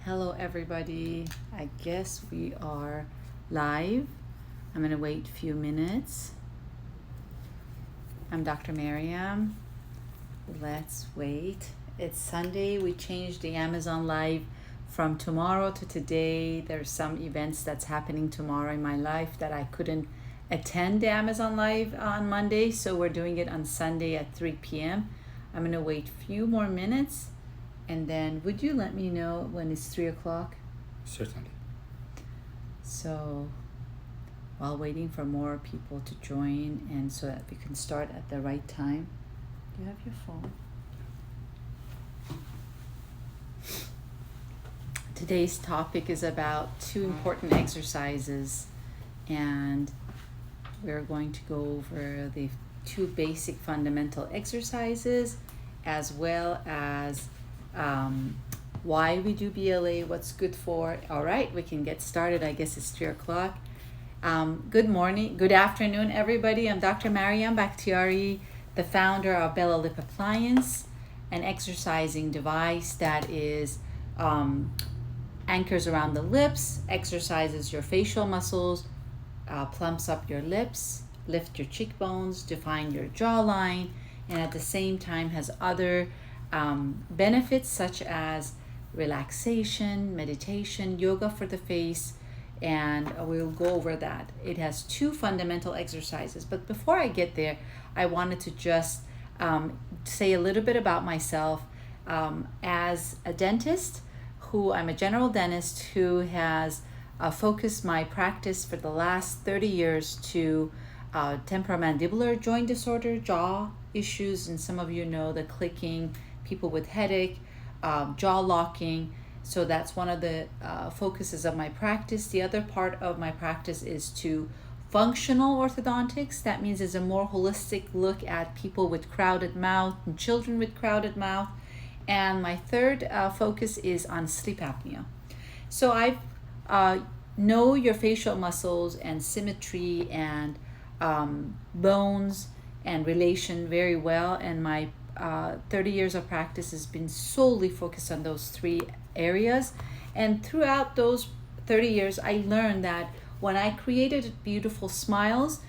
Hello everybody. I guess we are live. I'm going to wait a few minutes. I'm Dr. Miriam. Let's wait. It's Sunday. We changed the Amazon Live from tomorrow to today. There's some events that's happening tomorrow in my life that I couldn't attend the Amazon Live on Monday, so we're doing it on Sunday at 3 p.m. I'm going to wait a few more minutes. And then would you let me know when it's 3 o'clock? Certainly. So while waiting for more people to join and so that we can start at the right time. Do you have your phone? Today's topic is about 2 important exercises, and we're going to go over the 2 basic fundamental exercises as well as why we do BLA, what's good for it. All right, we can get started. I guess it's 3 o'clock. Good morning, good afternoon, everybody. I'm Dr. Mariam Bakhtiari, the founder of BLAFit Appliance, an exercising device that is anchors around the lips, exercises your facial muscles, plumps up your lips, lift your cheekbones, define your jawline, and at the same time has other benefits such as relaxation, meditation, yoga for the face, and we'll go over that. It has 2 fundamental exercises, but before I get there, I wanted to just say a little bit about myself. As a dentist, I'm a general dentist who has focused my practice for the last 30 years to temporomandibular joint disorder, jaw issues, and some of you know the clicking, people with headache, jaw locking. So that's one of the focuses of my practice. The other part of my practice is to functional orthodontics. That means it's a more holistic look at people with crowded mouth and children with crowded mouth. And my third focus is on sleep apnea. So I know your facial muscles and symmetry and bones and relation very well, and my 30 years of practice has been solely focused on those 3 areas. And throughout those 30 years, I learned that when I created beautiful smiles,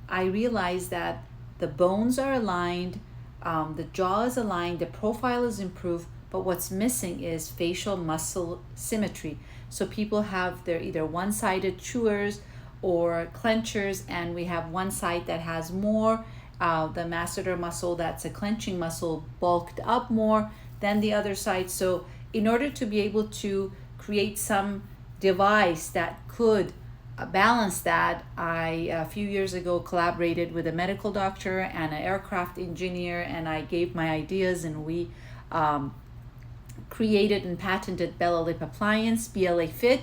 I realized that the bones are aligned, the jaw is aligned, the profile is improved, but what's missing is facial muscle symmetry. So people have their either one-sided chewers or clenchers, and we have one side that has more the masseter muscle, that's a clenching muscle, bulked up more than the other side. So in order to be able to create some device that could balance that, I a few years ago collaborated with a medical doctor and an aircraft engineer, and I gave my ideas, and we created and patented BLAFit Appliance, BLAFit,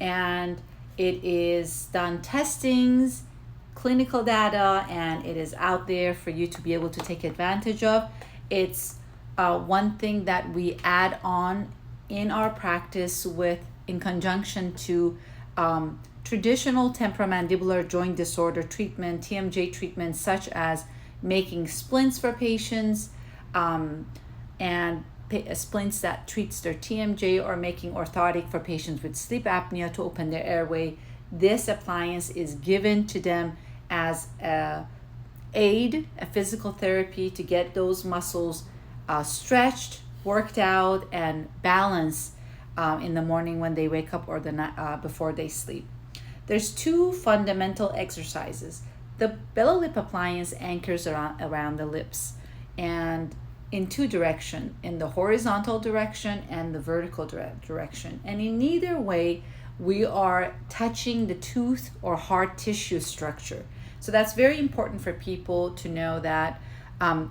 and it is done testings, clinical data, and it is out there for you to be able to take advantage of. It's one thing that we add on in our practice in conjunction to traditional temporomandibular joint disorder treatment, TMJ treatment, such as making splints for patients and splints that treats their TMJ, or making orthotic for patients with sleep apnea to open their airway. This appliance is given to them as a physical therapy to get those muscles stretched, worked out, and balanced in the morning when they wake up or the night before they sleep. There's 2 fundamental exercises. The BLAFit Appliance anchors around the lips, and in 2 directions, in the horizontal direction and the vertical direction. And in either way, we are touching the tooth or hard tissue structure. So that's very important for people to know that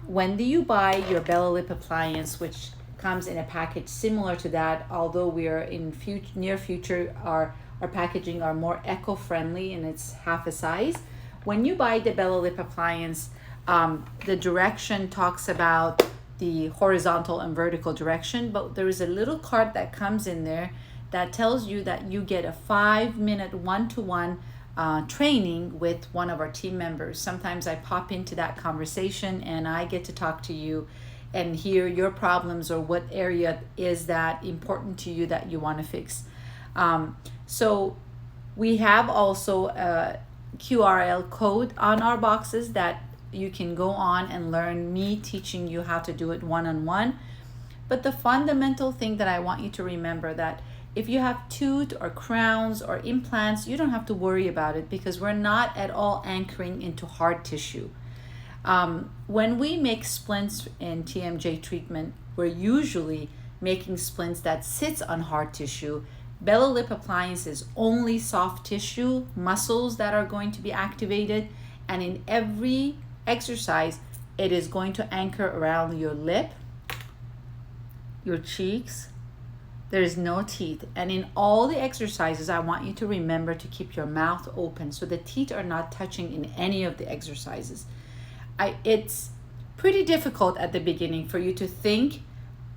when you buy your BLAFit Appliance, which comes in a package similar to that, although we are in near future, our packaging are more eco-friendly and it's half a size. When you buy the BLAFit Appliance, the direction talks about the horizontal and vertical direction, but there is a little card that comes in there that tells you that you get a 5-minute one-to-one training with one of our team members. Sometimes I pop into that conversation and I get to talk to you and hear your problems or what area is that important to you that you want to fix. So we have also a QRL code on our boxes that you can go on and learn me teaching you how to do it one-on-one. But the fundamental thing that I want you to remember, that if you have tooth or crowns or implants, you don't have to worry about it, because we're not at all anchoring into hard tissue. When we make splints in TMJ treatment, we're usually making splints that sits on hard tissue. BLAFit appliance is only soft tissue muscles that are going to be activated, and in every exercise it is going to anchor around your lip, your cheeks. There is no teeth, and in all the exercises I want you to remember to keep your mouth open so the teeth are not touching in any of the exercises. It's pretty difficult at the beginning for you to think,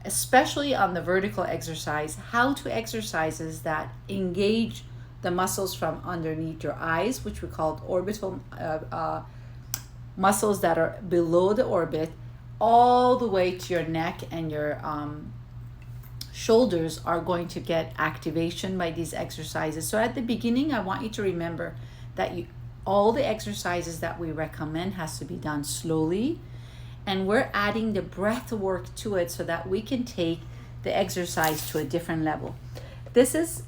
especially on the vertical exercise, how to exercises that engage the muscles from underneath your eyes, which we call orbital muscles that are below the orbit, all the way to your neck, and your shoulders are going to get activation by these exercises. So at the beginning, I want you to remember that all the exercises that we recommend has to be done slowly, and we're adding the breath work to it so that we can take the exercise to a different level. This is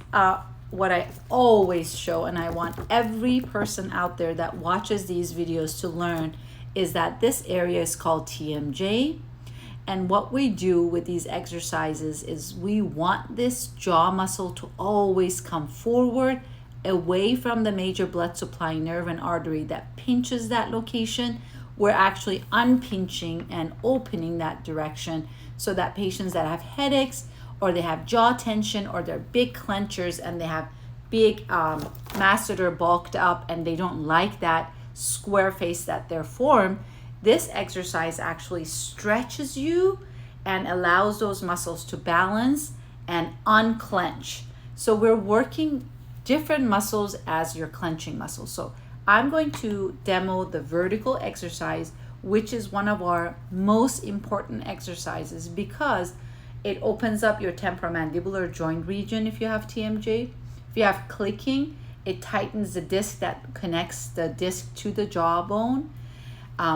what I always show, and I want every person out there that watches these videos to learn, is that this area is called TMJ. And what we do with these exercises is we want this jaw muscle to always come forward, away from the major blood supply nerve and artery that pinches that location. We're actually unpinching and opening that direction, so that patients that have headaches, or they have jaw tension, or they're big clenchers and they have big masseter bulked up and they don't like that square face that they're formed, this exercise actually stretches you and allows those muscles to balance and unclench. So we're working different muscles as your clenching muscles. So I'm going to demo the vertical exercise, which is one of our most important exercises because it opens up your temporomandibular joint region if you have TMJ. If you have clicking, it tightens the disc that connects the disc to the jawbone,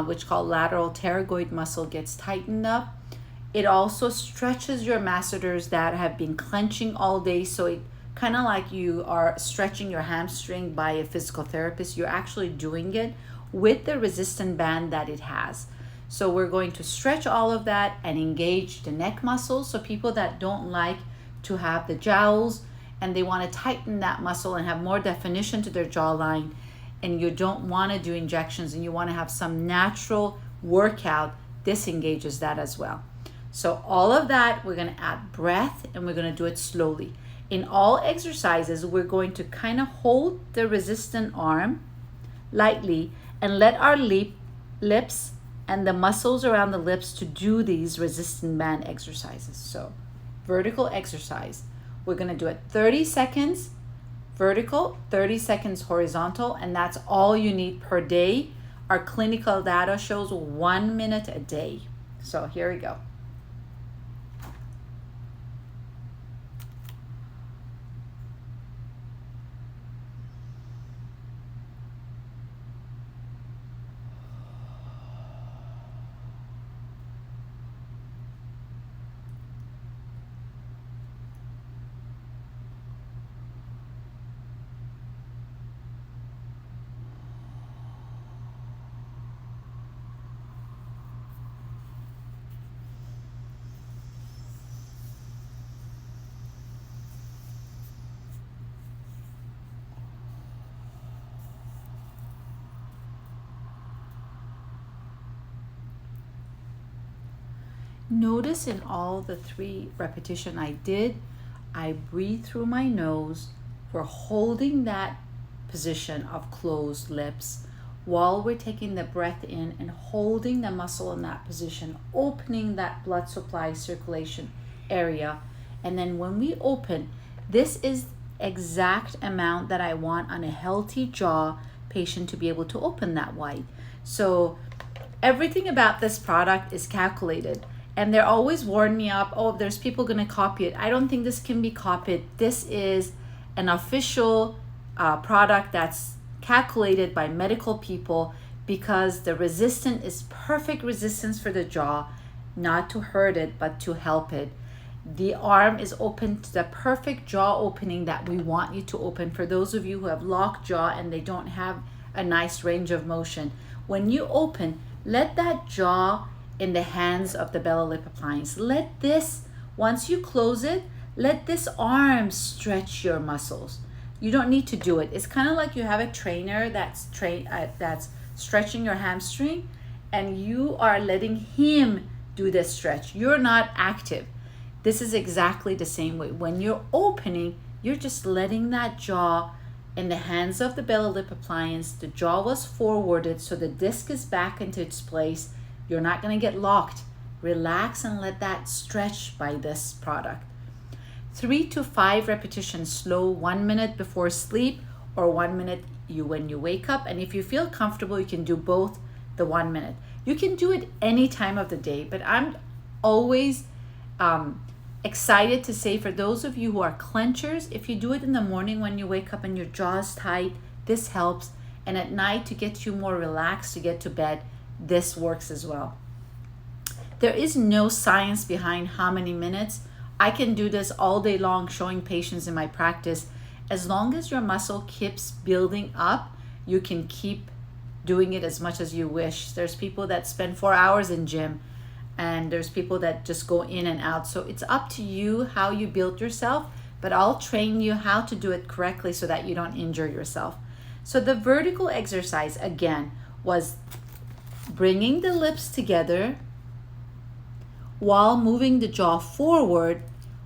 which called lateral pterygoid muscle, gets tightened up. It also stretches your masseters that have been clenching all day. So it kind of like you are stretching your hamstring by a physical therapist. You're actually doing it with the resistant band that it has. So we're going to stretch all of that and engage the neck muscles. So people that don't like to have the jowls and they want to tighten that muscle and have more definition to their jawline, and you don't want to do injections and you want to have some natural workout, this engages that as well. So all of that, we're going to add breath and we're going to do it slowly. In all exercises, we're going to kind of hold the resistant arm lightly and let our lips and the muscles around the lips to do these resistant band exercises. So vertical exercise, we're going to do it 30 seconds vertical, 30 seconds horizontal, and that's all you need per day. Our clinical data shows 1 minute a day. So here we go. Notice in all the 3 repetitions I did, I breathe through my nose. We're holding that position of closed lips while we're taking the breath in and holding the muscle in that position, opening that blood supply circulation area. And then when we open, this is exact amount that I want on a healthy jaw patient to be able to open that wide. So everything about this product is calculated. And they're always warning me up, oh, there's people gonna copy it. I don't think this can be copied. This is an official product that's calculated by medical people, because the resistance is perfect resistance for the jaw, not to hurt it, but to help it. The arm is open to the perfect jaw opening that we want you to open. For those of you who have locked jaw and they don't have a nice range of motion, when you open, let that jaw in the hands of the BLAFit appliance. Let this, once you close it, let this arm stretch your muscles. You don't need to do it. It's kind of like you have a trainer that's stretching your hamstring, and you are letting him do the stretch. You're not active. This is exactly the same way. When you're opening, you're just letting that jaw in the hands of the BLAFit appliance. The jaw was forwarded, so the disc is back into its place. You're not going to get locked. Relax and let that stretch by this product. 3 to 5 repetitions slow, 1 minute before sleep or 1 minute when you wake up. And if you feel comfortable, you can do both the 1 minute. You can do it any time of the day, but I'm always excited to say, for those of you who are clenchers, if you do it in the morning when you wake up and your jaw is tight, this helps. And at night, to get you more relaxed to get to bed, this works as well. There is no science behind how many minutes. I can do this all day long showing patients in my practice. As long as your muscle keeps building up, you can keep doing it as much as you wish. There's people that spend 4 hours in gym, and there's people that just go in and out. So it's up to you how you build yourself, but I'll train you how to do it correctly so that you don't injure yourself. So the vertical exercise, again, was bringing the lips together while moving the jaw forward,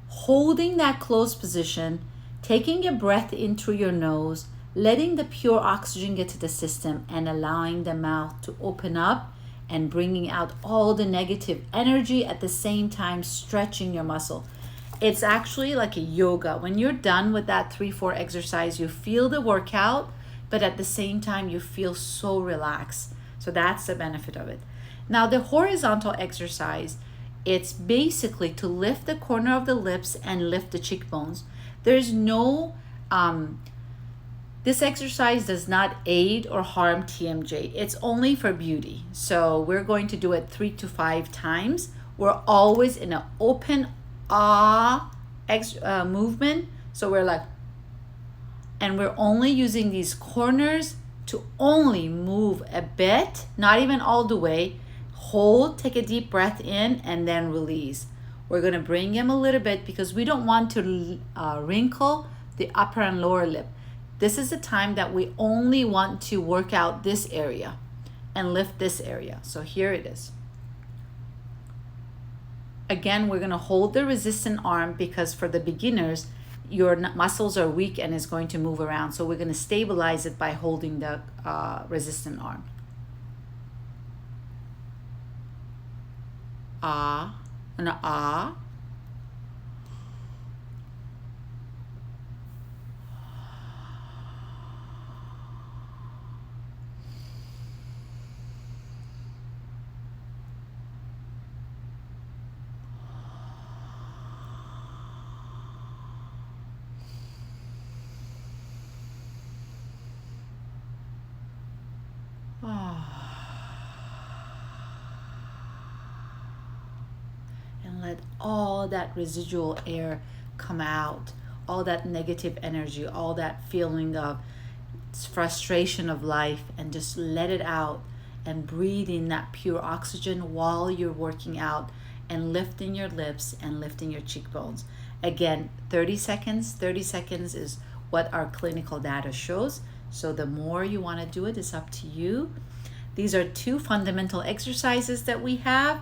holding that closed position, taking a breath in through your nose, letting the pure oxygen get to the system, and allowing the mouth to open up and bringing out all the negative energy, at the same time stretching your muscle. It's actually like a yoga. When you're done with that 3-4 exercise, you feel the workout, but at the same time you feel so relaxed. So that's the benefit of it. Now the horizontal exercise, it's basically to lift the corner of the lips and lift the cheekbones. There's no, this exercise does not aid or harm TMJ. It's only for beauty. So we're going to do it 3 to 5 times. We're always in an open movement. So we're like, and we're only using these corners to only move a bit, not even all the way. Hold, take a deep breath in, and then release. We're going to bring him a little bit because we don't want to wrinkle the upper and lower lip. This is the time that we only want to work out this area and lift this area. So here it is. Again, we're going to hold the resistant arm because for the beginners, your muscles are weak and is going to move around. So we're going to stabilize it by holding the resistant arm. Ah, and ah. And let all that residual air come out, all that negative energy, all that feeling of frustration of life, and just let it out and breathe in that pure oxygen while you're working out and lifting your lips and lifting your cheekbones. Again, 30 seconds. 30 seconds is what our clinical data shows. So the more you want to do it, it's up to you. These are 2 fundamental exercises that we have.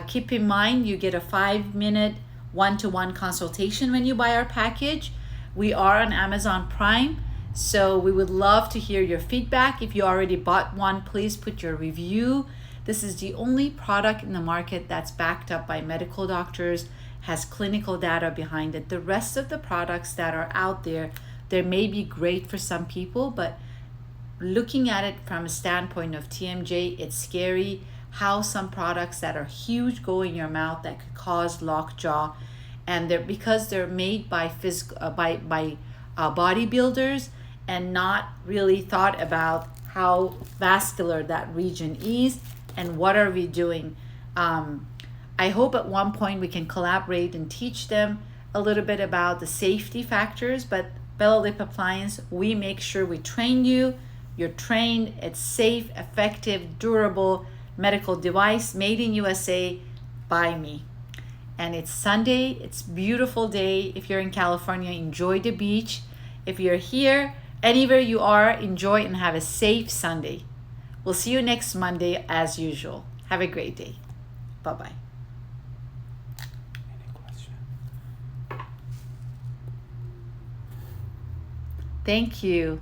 Keep in mind, you get a 5-minute one-to-one consultation when you buy our package. We are on Amazon Prime, so we would love to hear your feedback. If you already bought one, please put your review. This is the only product in the market that's backed up by medical doctors, has clinical data behind it. The rest of the products that are out there, they may be great for some people, but looking at it from a standpoint of TMJ, it's scary how some products that are huge go in your mouth that could cause lockjaw, and they're because they're made by bodybuilders and not really thought about how vascular that region is and what are we doing. I hope at one point we can collaborate and teach them a little bit about the safety factors, but BLAFit appliance, we make sure we train you. You're trained. It's safe, effective, durable medical device made in USA by me. And it's Sunday. It's beautiful day. If you're in California, enjoy the beach. If you're here, anywhere you are, enjoy and have a safe Sunday. We'll see you next Monday as usual. Have a great day. Bye-bye. Any question? Thank you.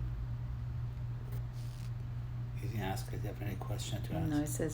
You can ask if you have any question to ask. No, it says